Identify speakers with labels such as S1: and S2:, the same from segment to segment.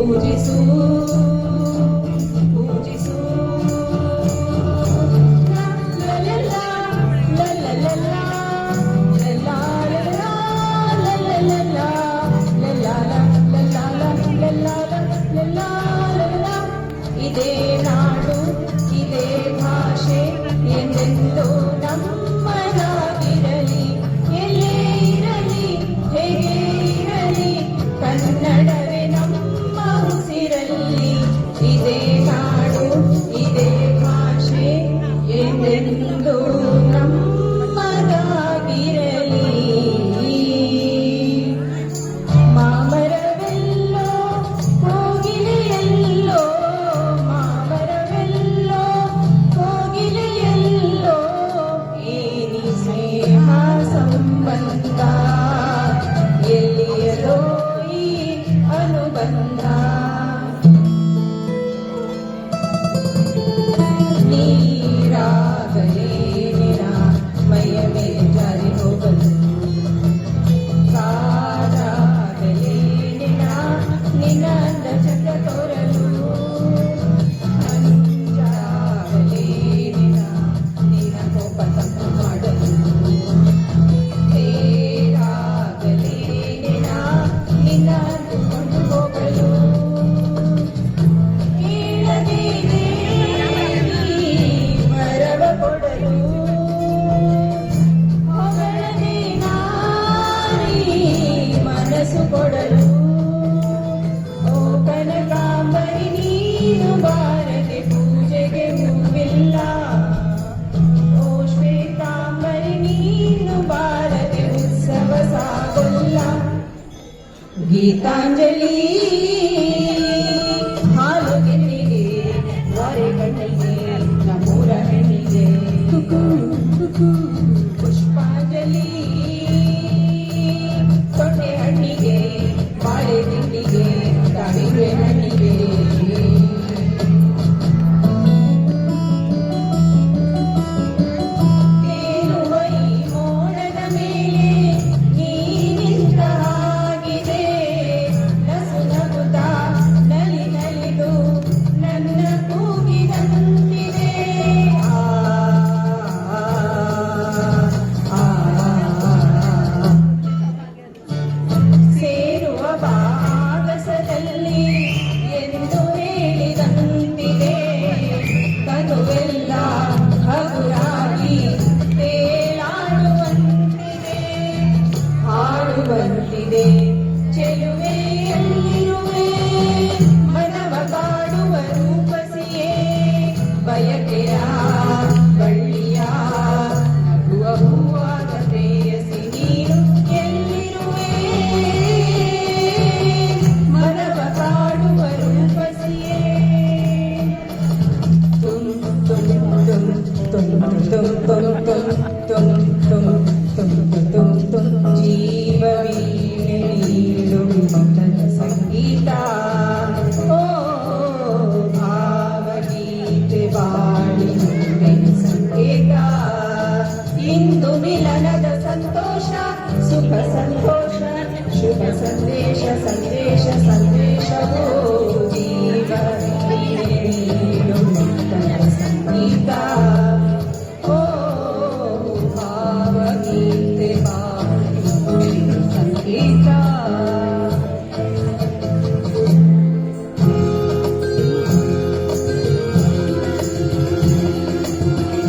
S1: ಪೂಜಿಸು ಪೂಜಿಸು ಲಲಲಾ ಲಲಲಾ ಲಲಲಾ ಲಲಲಾ ಲಲಲಾ ಇದೇ ನಾಡು ಇದೇ ಭಾಷೆ ಎಂದೆಂದೂ ನಮ್ಮದಾಗಿರಲಿ ಎಲ್ಲೇ ಇರಲಿ ಹೇಗೆ ಇರಲಿ ಕನ್ನಡವೇ ನಮ್ಮ ಉಸಿರಲ್ಲಿ ಇದೇ ನಾಡು ಇದೇ ಭಾಷೆ ಎಂದೆಂದೂ ನಮ್ಮದಾಗಿರಲಿ ಮಾಮರವೆಲ್ಲೋ ಕೋಗಿಲೆಯಲ್ಲೋ ಮಾಮರವೆಲ್ಲೋ ಕೋಗಿಲೆಯಲ್ಲೋ ಏನಿ ಸ್ನೇಹ ಸಂಬಂಧ ಎಲ್ಲಿಯದೋ ಈ ಅನುಬಂಧ ನೀರಾಗಲೇ ನಿನ ಮೈಯ ಮೇಲೆ ಜಾರಿ ಹೋಗಲು ಕಾದಾಗಲೇ ನಿನ್ನ ಅಂದ ಚಂದ ತೋರಲು ಮಂಜಾಗಲೇ ನಿನ್ನ ಕೋಪ ತಪ್ಪು ಮಾಡಲು ತೇರಾಗಲೇ ನಿನ್ನ ಅಂದುಕೊಂಡು ಹೋಗಲು ಕೇಳದೇನೆ ಮರವ ಕೊಡಲು ಹೊಗಳದೆ ನಾರಿ ಮನಸ್ಸು ಕೊಡಲು ಓ ಕನಕಾಂಬರಿ ನೀನು ಬಾರದೆ ಪೂಜೆಗೆ ಹೂವಿಲ್ಲ ಓ ಶ್ವೇತಾಂಬರಿ ನೀನು ಬಾರದೆ ಉತ್ಸವ ಸಾಗಲ್ಲ ಗೀತಾಂಜಲಿ ಹಾಲು ಗೆನ್ನಿಗೆ ವಾರೆ ಕಣ್ಣಿಗೆ ನಮ್ಮೂರ ಹೆಣ್ಣಿಗೆ ಪುಷ್ಪಾಂಜಲಿ ತೊಟ್ಟೆ ಹಣ್ಣಿಗೆ ಬಾಳೆ ತಿಂಡಿಗೆ ದಾಳಿಂಬೆ ಹಣ್ಣಿಗೆ ತೇಲುವ ಈ ಮೋಡದ ಮೇಲೆ ನೀನಿಂದ ಆಗಿದೆ ನಸು ನಗುತ್ತಾ ನಲಿ ನಲಿದು ನನ್ನ ಕೂಗಿದಂತಿದೆ ಸೇರುವ ಭಾಗಸದಲ್ಲಿ ಎಂದು ಹೇಳಿದಂತಿದೆ ಕನುವೆಲ್ಲ ಹಗುರಾಗಿ ತೇಲಾಡುವಂತಿದೆ ಹಾಡುವಂತಿದೆ ಚೆಲುವೆಯಲ್ಲಿರುವೆ ಮನವ ಕಾಡುವ ರೂಪಸಿಯೇ ಬಯಕೆಯ ಬಳ್ಳಿಯ ನಗುವ ಹೂವಾದ ಪ್ರೇಯಸಿ ನೀನು ಎಲ್ಲಿರುವೆ ಮನವ ಕಾಡುವ ರೂಪಸಿಯೇ ತುಂ ತುಂ ತುಂ ತುಂ ತುಂ ತುಂ ತುಂ ತುಂ ತುಂ ತುಂ ತುಂ ಜೀವ ವೀಣೆ ನೀಡು ಮಕರ ಸಂಗೀತ ಓ ಭಾವಗೀತೆ ಬಾಳಿ ಸಂಕೇತ ಇಂದು ಮಿಲನದ ಸಂತೋಷ ಸುಖ ಸಂತೋಷ ಶುಭ ಸಂದೇಶ ಸಂದೇಶ ಸಂದೇಶವೋ ಜೀವ ವೀಣೆ ನೀಡು ಮಕರ ಸಂಗೀತ ಓ ಭಾವಗೀತೆ ಬಾಳಿ ಸಂಗೀತ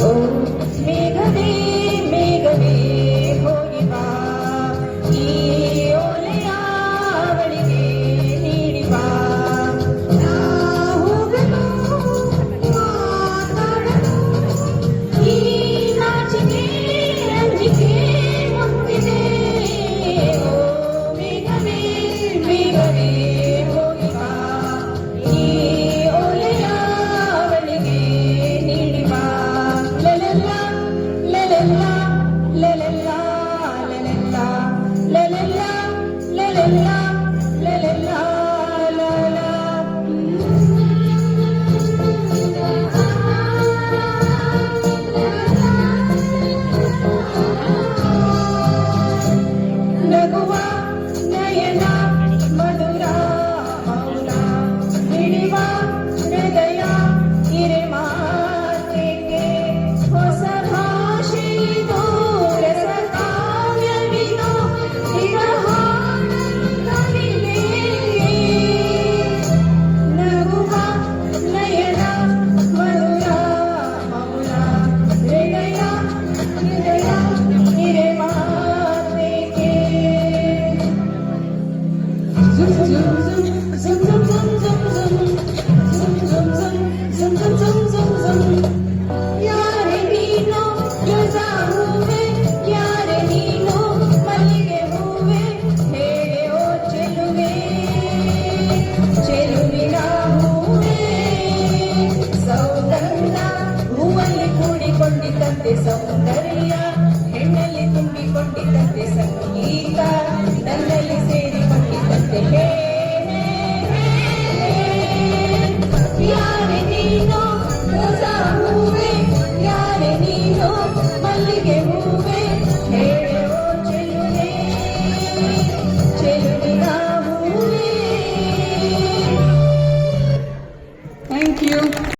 S1: ಓ ಮೇಘವೇ ಮೇಘವೇ ಹೋಗಿ ಬಾ ಈ ಓಲೆಯ ಅವಳಿಗೆ ನೀಡಿ ಬಾ ನಾ ಹೋಗಲು ಮಾತಾಡಲು ಈ ನಾಚಿಕೆ ಅಂಜಿಕೆ ಹೊಂದಿದೆ ಓ ಮೇಘವೇ ಮೇಘವೇ ಹೋಗಿ ಬಾ ಈ ಓಲೆಯ ಅವಳಿಗೆ ನೀಡಿ ಬಾ ಲಲಲಾ ಲಲಲಾ ಲಲಲಾ ಲಲಲಾ ಲಲಲಾ ಲಲಲಾ ಲಲಲಾ ಲಲಲಾ ನಗುವ ನಯನ ಮಧುರ ಮೌನ झुम झुम